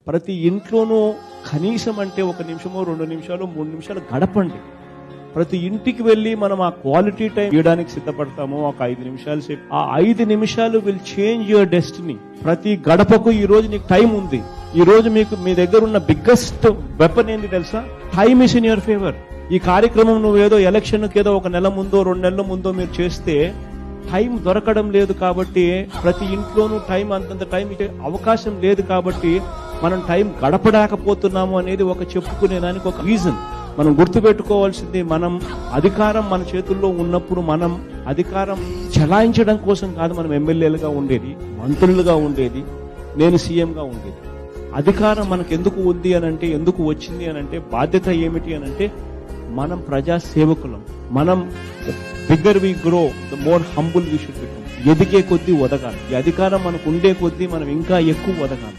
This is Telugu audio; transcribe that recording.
ప్రతి ఇంట్లోనూ కనీసం అంటే 1 నిమిషమో 2 నిమిషాలు 3 నిమిషాలు గడపండి. ప్రతి ఇంటికి వెళ్ళి మనం ఆ క్వాలిటీ టైం ఇవ్వడానికి సిద్ధపడతాము. ఒక 5 నిమిషాలు సేపు, ఆ 5 నిమిషాలు విల్ చేంజ్ యువర్ డెస్టినీ. ప్రతి గడపకు ఈ రోజు నీకు టైం ఉంది. ఈ రోజు మీకు మీ దగ్గర ఉన్న బిగ్గెస్ట్ వెపన్ ఏంటి తెలుసా? Time is in your favour. ఈ కార్యక్రమం నువ్వు ఏదో ఎలక్షన్కి ఏదో 1 నెల ముందో 2 నెలల ముందో మీరు చేస్తే టైం దొరకడం లేదు. కాబట్టి ప్రతి ఇంట్లోనూ టైం అంతంత టైం ఇచ్చే అవకాశం లేదు. కాబట్టి మనం టైం గడపలేకపోతున్నాము అనేది ఒక చెప్పుకునేదానికి ఒక రీజన్. మనం గుర్తుపెట్టుకోవాల్సింది, మనం అధికారం మన చేతుల్లో ఉన్నప్పుడు మనం అధికారం చలాయించడం కోసం కాదు మనం ఎమ్మెల్యేలుగా ఉండేది, మంత్రులుగా ఉండేది, నేను సీఎంగా ఉండేది. అధికారం మనకు ఎందుకు ఉంది అనంటే, ఎందుకు వచ్చింది అనంటే, బాధ్యత ఏమిటి అనంటే మనం ప్రజా సేవకులం. మనం bigger we grow, the more humble we should become. ఎదిగే కొద్దీ ఒదగాలి. ఈ అధికారం మనకు ఉండే కొద్దీ మనం ఇంకా ఎక్కువ ఒదగాలి.